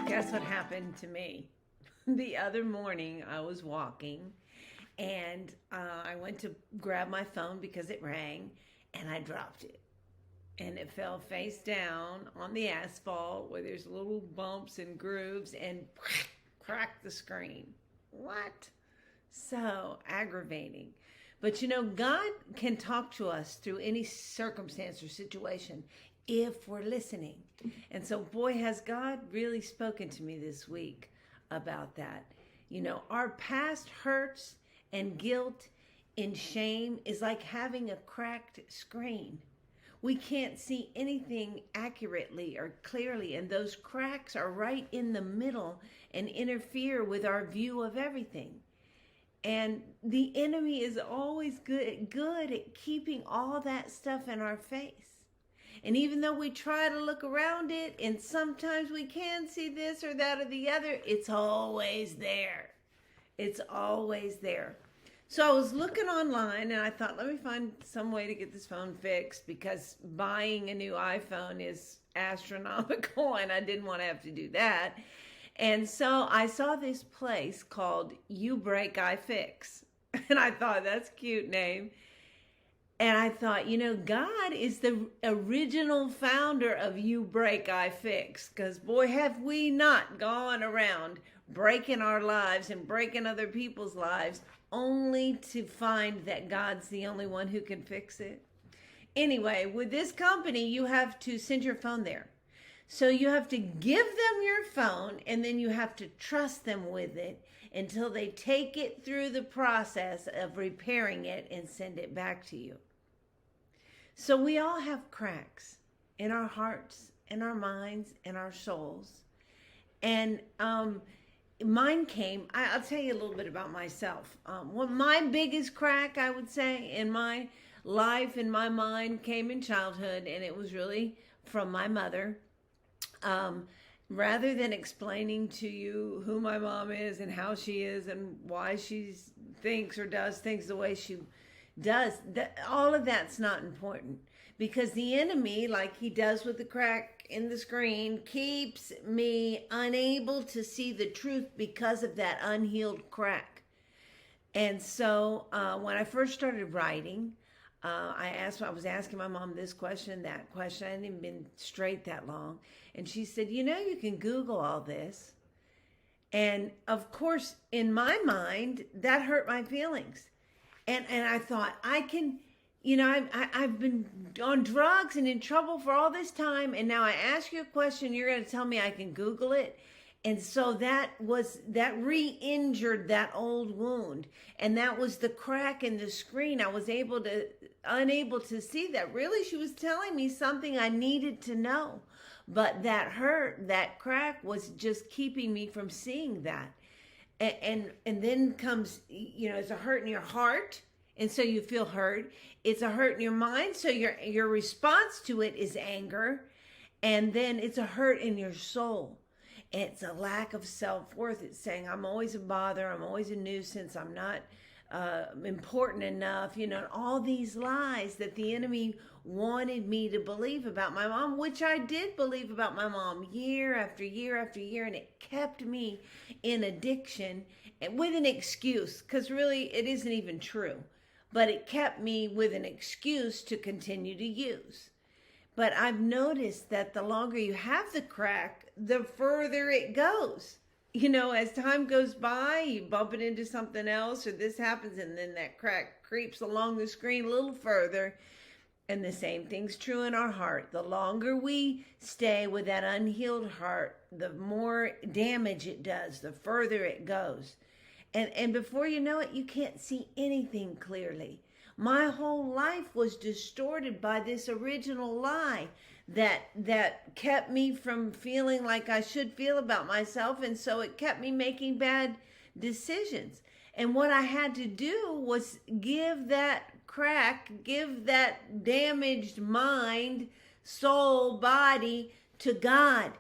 Guess what happened to me? The other morning, I was walking and I went to grab my phone because it rang and I dropped it. And it fell face down on the asphalt where there's little bumps and grooves and cracked the screen. What? So aggravating. But God can talk to us through any circumstance or situation if we're listening. And so, boy, has God really spoken to me this week about that. Our past hurts and guilt and shame is like having a cracked screen. We can't see anything accurately or clearly, and those cracks are right in the middle and interfere with our view of everything. And the enemy is always good at keeping all that stuff in our face. And even though we try to look around it, and sometimes we can see this or that or the other, it's always there. It's always there. So I was looking online and I thought, let me find some way to get this phone fixed because buying a new iPhone is astronomical and I didn't want to have to do that. And so I saw this place called You Break, I Fix. And I thought, that's a cute name. And I thought, God is the original founder of You Break, I Fix. Because boy, have we not gone around breaking our lives and breaking other people's lives only to find that God's the only one who can fix it. Anyway, with this company, you have to send your phone there. So you have to give them your phone and then you have to trust them with it until they take it through the process of repairing it and send it back to you. So we all have cracks in our hearts, in our minds, in our souls. And mine came, I'll tell you a little bit about myself. My biggest crack, I would say, in my life, in my mind, came in childhood, and it was really from my mother. Rather than explaining to you who my mom is and how she is and why she thinks or does things the way she does, all of that's not important. Because the enemy, like he does with the crack in the screen, keeps me unable to see the truth because of that unhealed crack. And so when I first started writing, I was asking my mom this question, that question. I hadn't even been straight that long. And she said, you can Google all this. And of course, in my mind, that hurt my feelings. And I thought, I can, I've been on drugs and in trouble for all this time. And now I ask you a question, you're going to tell me I can Google it. And so that re-injured that old wound. And that was the crack in the screen. I was unable to see that. Really, she was telling me something I needed to know. But that hurt, that crack was just keeping me from seeing that. And then comes, it's a hurt in your heart. And so you feel hurt. It's a hurt in your mind. So your response to it is anger. And then it's a hurt in your soul. It's a lack of self-worth. It's saying, I'm always a bother. I'm always a nuisance. I'm not important enough. All these lies that the enemy wanted me to believe about my mom, which I did believe about my mom year after year after year. And it kept me in addiction with an excuse, because really it isn't even true. But it kept me with an excuse to continue to use. But I've noticed that the longer you have the crack, the further it goes. As time goes by, you bump it into something else or this happens and then that crack creeps along the screen a little further. And the same thing's true in our heart. The longer we stay with that unhealed heart, the more damage it does, the further it goes. And before you know it, you can't see anything clearly. My whole life was distorted by this original lie that kept me from feeling like I should feel about myself. And so it kept me making bad decisions. And what I had to do was give that damaged mind, soul, body to God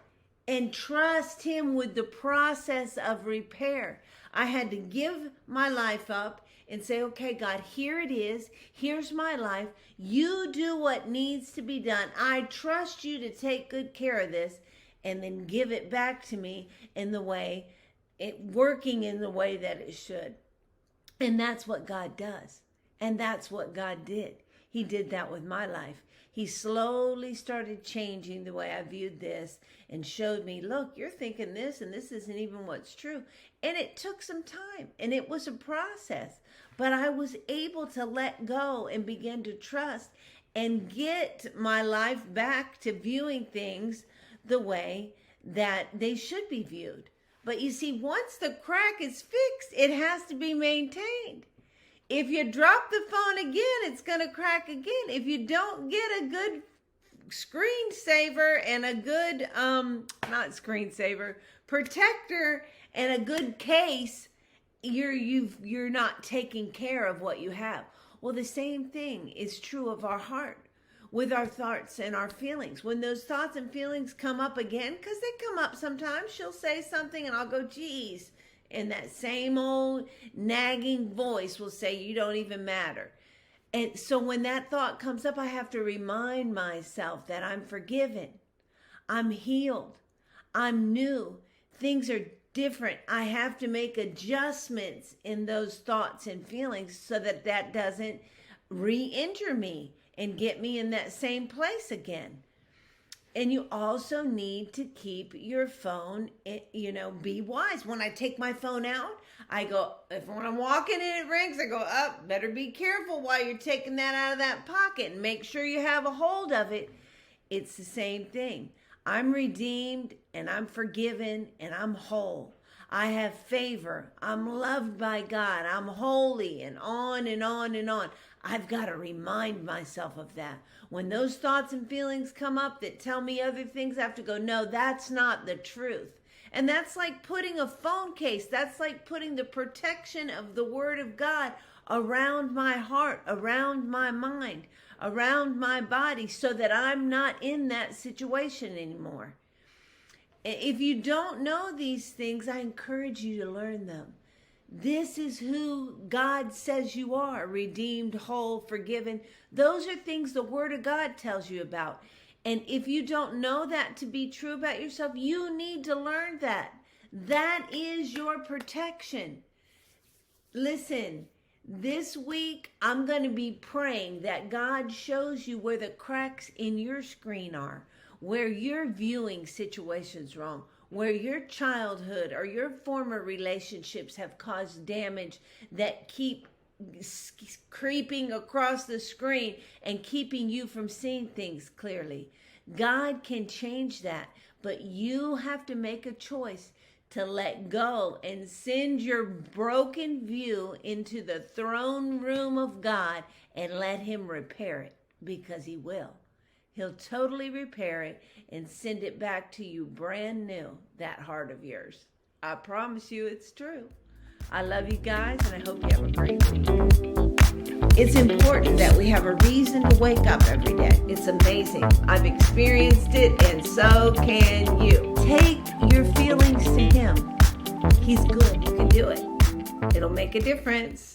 and trust him with the process of repair. I had to give my life up and say, okay, God, here it is. Here's my life. You do what needs to be done. I trust you to take good care of this, and then give it back to me in the way, working in the way that it should. And that's what God does. And that's what God did. He did that with my life. He slowly started changing the way I viewed this and showed me, look, you're thinking this and this isn't even what's true. And it took some time and it was a process, but I was able to let go and begin to trust and get my life back to viewing things the way that they should be viewed. But you see, once the crack is fixed, it has to be maintained. If you drop the phone again, it's going to crack again. If you don't get a good screensaver and a good, not screensaver, protector and a good case, you're not taking care of what you have. Well, the same thing is true of our heart, with our thoughts and our feelings. When those thoughts and feelings come up again, because they come up sometimes, she'll say something and I'll go, geez. And that same old nagging voice will say, you don't even matter. And so when that thought comes up, I have to remind myself that I'm forgiven. I'm healed. I'm new. Things are different. I have to make adjustments in those thoughts and feelings so that that doesn't re-injure me and get me in that same place again. And you also need to keep your phone, be wise. When I take my phone out, I go, when I'm walking and it rings, I go, better be careful while you're taking that out of that pocket and make sure you have a hold of it. It's the same thing. I'm redeemed and I'm forgiven and I'm whole. I have favor. I'm loved by God. I'm holy, and on and on and on. I've got to remind myself of that. When those thoughts and feelings come up that tell me other things, I have to go, no, that's not the truth. And that's like putting a phone case. That's like putting the protection of the Word of God around my heart, around my mind, around my body, so that I'm not in that situation anymore. If you don't know these things, I encourage you to learn them. This is who God says you are: redeemed, whole, forgiven. Those are things the Word of God tells you about. And if you don't know that to be true about yourself, you need to learn that. That is your protection. Listen, this week I'm going to be praying that God shows you where the cracks in your screen are, where you're viewing situations wrong, where your childhood or your former relationships have caused damage that keep creeping across the screen and keeping you from seeing things clearly. God can change that, but you have to make a choice to let go and send your broken view into the throne room of God and let Him repair it, because He will. He'll totally repair it and send it back to you brand new, that heart of yours. I promise you it's true. I love you guys, and I hope you have a great week. It's important that we have a reason to wake up every day. It's amazing. I've experienced it, and so can you. Take your feelings to Him. He's good. You can do it. It'll make a difference.